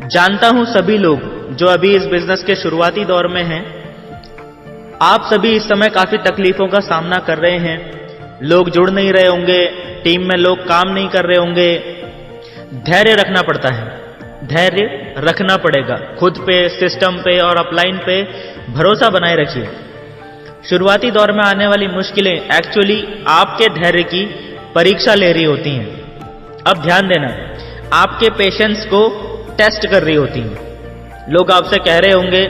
जानता हूं सभी लोग जो अभी इस बिजनेस के शुरुआती दौर में हैं, आप सभी इस समय काफी तकलीफों का सामना कर रहे हैं। लोग जुड़ नहीं रहे होंगे, टीम में लोग काम नहीं कर रहे होंगे। धैर्य रखना पड़ता है, धैर्य रखना पड़ेगा। खुद पे, सिस्टम पे और अपलाइन पे भरोसा बनाए रखिए। शुरुआती दौर में आने वाली मुश्किलें एक्चुअली आपके धैर्य की परीक्षा ले रही होती हैं। अब ध्यान देना, आपके पेशेंस को टेस्ट कर रही होती हैं। लोग आपसे कह रहे होंगे,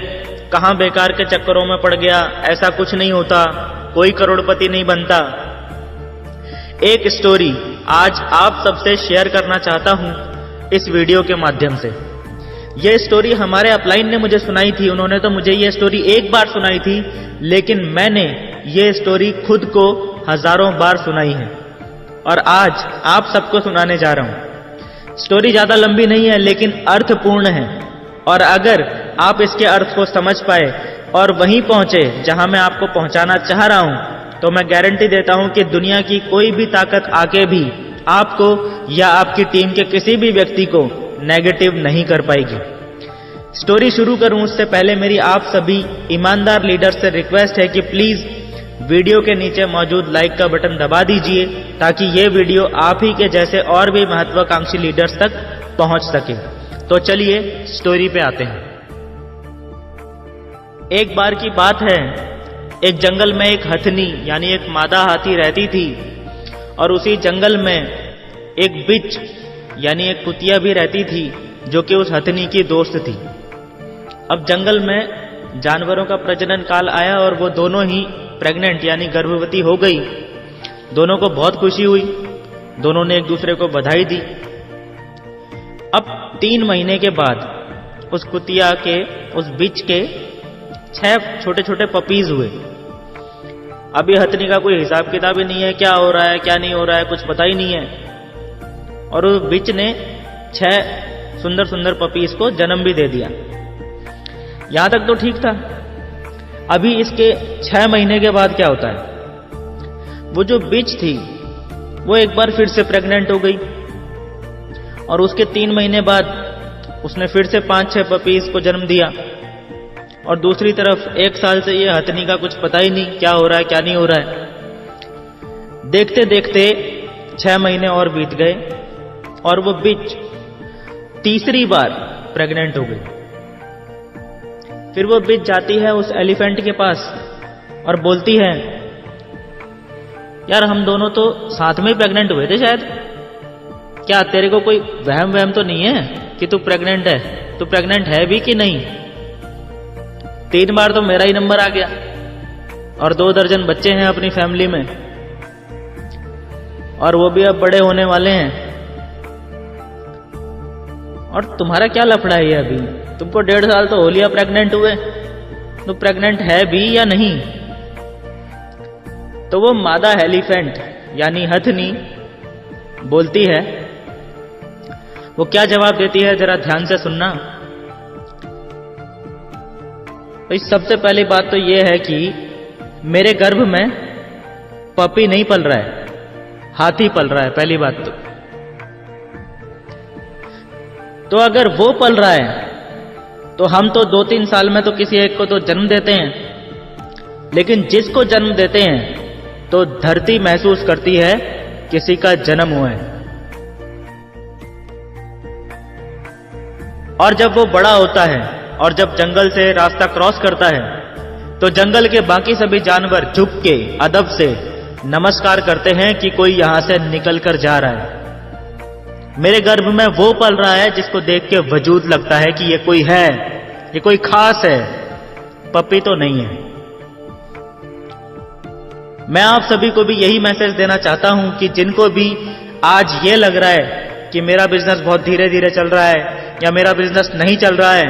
कहां बेकार के चक्करों में पड़ गया, ऐसा कुछ नहीं होता, कोई करोड़पति नहीं बनता। एक स्टोरी आज आप सबसे शेयर करना चाहता हूं इस वीडियो के माध्यम से। यह स्टोरी हमारे अपलाइन ने मुझे सुनाई थी। उन्होंने तो मुझे यह स्टोरी एक बार सुनाई थी, लेकिन मैंने यह स्टोरी खुद को हजारों बार सुनाई है और आज आप सबको सुनाने जा रहा हूं। स्टोरी ज्यादा लंबी नहीं है, लेकिन अर्थपूर्ण है। और अगर आप इसके अर्थ को समझ पाए और वहीं पहुंचे जहां मैं आपको पहुंचाना चाह रहा हूं, तो मैं गारंटी देता हूं कि दुनिया की कोई भी ताकत आके भी आपको या आपकी टीम के किसी भी व्यक्ति को नेगेटिव नहीं कर पाएगी। स्टोरी शुरू करूं उससे पहले मेरी आप सभी ईमानदार लीडर से रिक्वेस्ट है कि प्लीज वीडियो के नीचे मौजूद लाइक का बटन दबा दीजिए, ताकि ये वीडियो आप ही के जैसे और भी महत्वाकांक्षी लीडर्स तक पहुंच सके। तो चलिए स्टोरी पे आते हैं। एक बार की बात है, एक जंगल में एक हथनी यानी एक मादा हाथी रहती थी और उसी जंगल में एक बिच यानी एक कुतिया भी रहती थी, जो कि उस हथनी की दोस्त थी। अब जंगल में जानवरों का प्रजनन काल आया और वो दोनों ही प्रेग्नेंट यानी गर्भवती हो गई। दोनों को बहुत खुशी हुई, दोनों ने एक दूसरे को बधाई दी। अब 3 महीने के बाद उस कुतिया के, उस बिच के 6 छोटे छोटे पपीज हुए। अभी हथनी का कोई हिसाब किताब ही नहीं है, क्या हो रहा है क्या नहीं हो रहा है कुछ पता ही नहीं है। और उस बिच ने 6 सुंदर सुंदर पपीज को जन्म भी दे दिया। यहां तक तो ठीक था। अभी इसके 6 महीने के बाद क्या होता है, वो जो बिच थी वो एक बार फिर से प्रेग्नेंट हो गई और उसके 3 महीने बाद उसने फिर से 5-6 पपीज को जन्म दिया। और दूसरी तरफ 1 साल से ये हथनी का कुछ पता ही नहीं क्या हो रहा है क्या नहीं हो रहा है। देखते देखते 6 महीने और बीत गए और वो बिच तीसरी बार प्रेग्नेंट हो गई। फिर वो बिच जाती है उस एलिफेंट के पास और बोलती है, यार हम दोनों तो साथ में ही प्रेग्नेंट हुए थे शायद, क्या तेरे को कोई वहम वहम तो नहीं है कि तू प्रेग्नेंट है? तू प्रेग्नेंट है भी कि नहीं? 3 बार तो मेरा ही नंबर आ गया और 2 दर्जन बच्चे हैं अपनी फैमिली में और वो भी अब बड़े होने वाले हैं। और तुम्हारा क्या लफड़ा है ये? अभी तुमको 1.5 साल तो हो लिया प्रेग्नेंट हुए, तो प्रेग्नेंट है भी या नहीं? तो वो मादा एलिफेंट यानी हथनी बोलती है, वो क्या जवाब देती है जरा ध्यान से सुनना। तो सबसे पहली बात तो ये है कि मेरे गर्भ में पपी नहीं पल रहा है, हाथी पल रहा है। पहली बात तो अगर वो पल रहा है तो हम तो 2-3 साल में तो किसी एक को तो जन्म देते हैं, लेकिन जिसको जन्म देते हैं तो धरती महसूस करती है किसी का जन्म हुआ है। और जब वो बड़ा होता है और जब जंगल से रास्ता क्रॉस करता है, तो जंगल के बाकी सभी जानवर झुक के अदब से नमस्कार करते हैं कि कोई यहां से निकल कर जा रहा है। मेरे गर्भ में वो पल रहा है जिसको देख के वजूद लगता है कि ये कोई है, ये कोई खास है, पपी तो नहीं है। मैं आप सभी को भी यही मैसेज देना चाहता हूं कि जिनको भी आज ये लग रहा है कि मेरा बिजनेस बहुत धीरे धीरे चल रहा है या मेरा बिजनेस नहीं चल रहा है,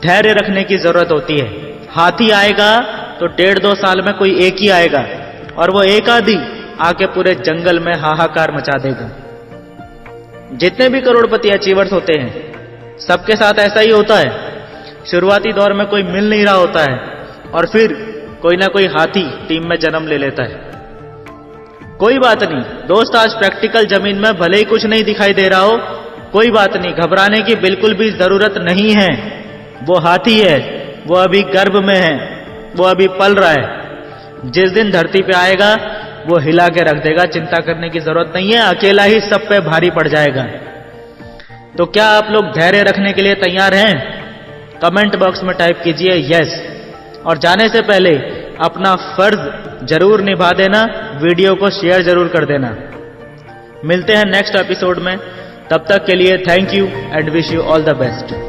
धैर्य रखने की जरूरत होती है। हाथी आएगा तो 1.5-2 साल में कोई एक ही आएगा और वो एक आदि आके पूरे जंगल में हाहाकार मचा देगा। जितने भी करोड़पति अचीवर्स होते हैं सबके साथ ऐसा ही होता है। शुरुआती दौर में कोई मिल नहीं रहा होता है और फिर कोई ना कोई हाथी टीम में जन्म ले लेता है। कोई बात नहीं दोस्त, आज प्रैक्टिकल जमीन में भले ही कुछ नहीं दिखाई दे रहा हो, कोई बात नहीं, घबराने की बिल्कुल भी जरूरत नहीं है। वो हाथी है, वो अभी गर्भ में है, वो अभी पल रहा है। जिस दिन धरती पे आएगा वो हिला के रख देगा, चिंता करने की जरूरत नहीं है, अकेला ही सब पे भारी पड़ जाएगा। तो क्या आप लोग धैर्य रखने के लिए तैयार हैं? कमेंट बॉक्स में टाइप कीजिए यस। और जाने से पहले अपना फर्ज जरूर निभा देना, वीडियो को शेयर जरूर कर देना। मिलते हैं नेक्स्ट एपिसोड में, तब तक के लिए thank you and wish you all the best.